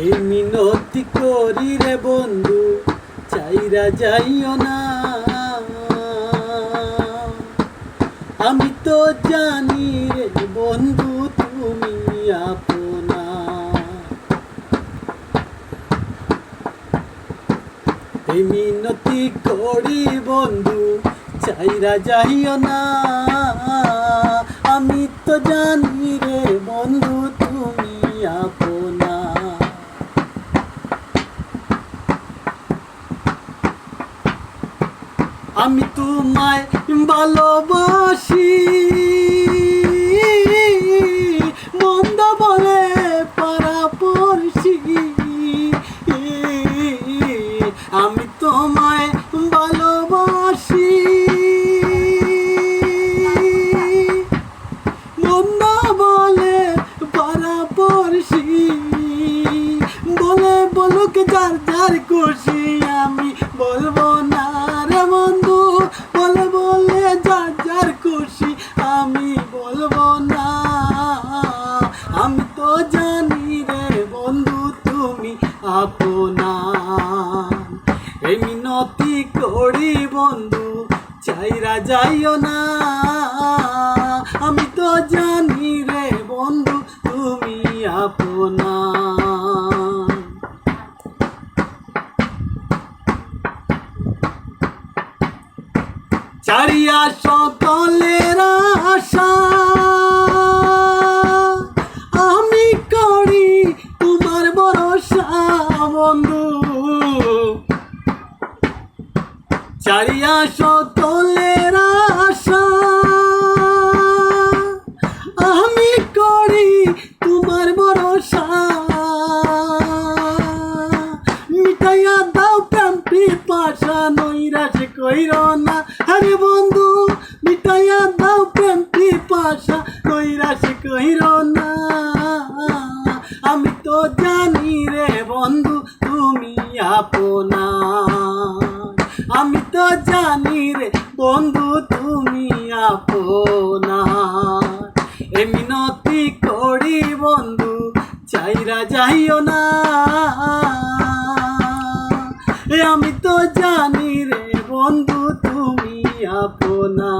এই মিনতি করি রে বন্ধু, চাইরা যাইও না। আমি তো জানি রে বন্ধু তুমি আপনা। এই মিনতি করি বন্ধু, চাইরা যাইও না। আমি তো জানি রে বন্ধু তুমি আপনা। আমি তোমায় ভালোবাসি, মন্দ বলে পারাপড়শি। আমি তোমায় ভালোবাসি, মন্দ বলে পারাপড়শি। বলে বলুক যার যার খুশি, আমি বলবো না রে বন্ধু। বলে বলে যার যার খুশি, আমি বলবো না। আমি তো জানি রে বন্ধু তুমি আপনা। এই মিনতি করি বন্ধু, চাইরা যাইও না। আমি তো জানি রে বন্ধু তুমি আপনা। চারিয়া সকলের আশা, আমি করি তোমার ভরসা বন্ধু। চারিয়া সকলের আশা, আমি করি তোমার ভরসা। মিটাইয়া দাও প্রেম পিপাসা, নৈরাশ কইরো না আরে বন্ধু। মিটাইয়া দাও প্রেম পিপাসা, নৈরাশ কইরো না। আমি তো জানি রে বন্ধু তুমি আপনা। আমি তো জানি রে বন্ধু তুমি আপনা। এ মিনতি করি বন্ধু, চাইরা যাইও না। আমি তো জানি রে বন্ধু তুমি আপনা।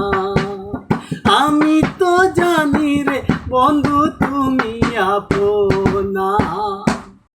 আমি তো জানি রে বন্ধু তুমি আপনা।